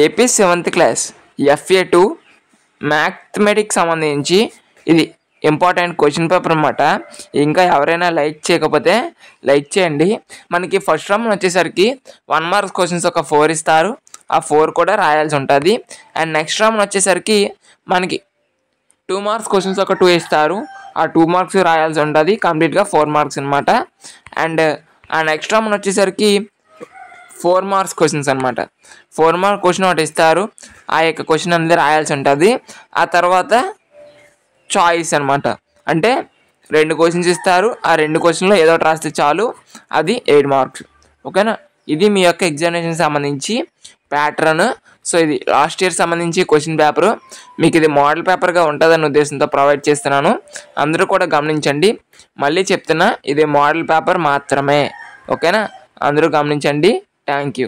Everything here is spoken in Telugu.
AP 7th class FA2 mathematics సంబంధించి ఇది ఇంపార్టెంట్ క్వశ్చన్ పేపర్ అన్నమాట. ఇంకా ఎవరైనా లైక్ చేయకపోతే లైక్ చేయండి. మనకి ఫస్ట్ రౌండ్ వచ్చేసరికి 1 మార్క్స్ క్వశ్చన్స్ ఒక 4 ఇస్తారు. ఆ 4 కూడా రాయాల్సి ఉంటుంది. అండ్ నెక్స్ట్ రౌండ్ వచ్చేసరికి మనకి 2 మార్క్స్ క్వశ్చన్స్ ఒక 2 ఇస్తారు. ఆ 2 మార్క్స్ రాయాల్సి ఉంటుంది. కంప్లీట్గా 4 మార్క్స్ అనమాట. అండ్ ఆ నెక్స్ట్ రౌండ్ వచ్చేసరికి 4 మార్క్స్ క్వశ్చన్స్ అనమాట. 4 మార్క్ క్వశ్చన్ ఒకటి ఇస్తారు. ఆ యొక్క క్వశ్చన్ అనేది రాయాల్సి ఉంటుంది. ఆ తర్వాత చాయిస్ అనమాట. అంటే 2 క్వశ్చన్స్ ఇస్తారు. ఆ 2 క్వశ్చన్లో ఏదో ఒకటి రాస్తే చాలు, అది 8 మార్క్స్. ఓకేనా? ఇది మీ యొక్క ఎగ్జామినేషన్ సంబంధించి ప్యాటర్న్. సో ఇది లాస్ట్ ఇయర్ సంబంధించి క్వశ్చన్ పేపరు. మీకు ఇది మోడల్ పేపర్గా ఉంటుందన్న ఉద్దేశంతో ప్రొవైడ్ చేస్తున్నాను. అందరూ కూడా గమనించండి. మళ్ళీ చెప్తున్నా, ఇది మోడల్ పేపర్ మాత్రమే. ఓకేనా? అందరూ గమనించండి. Thank you.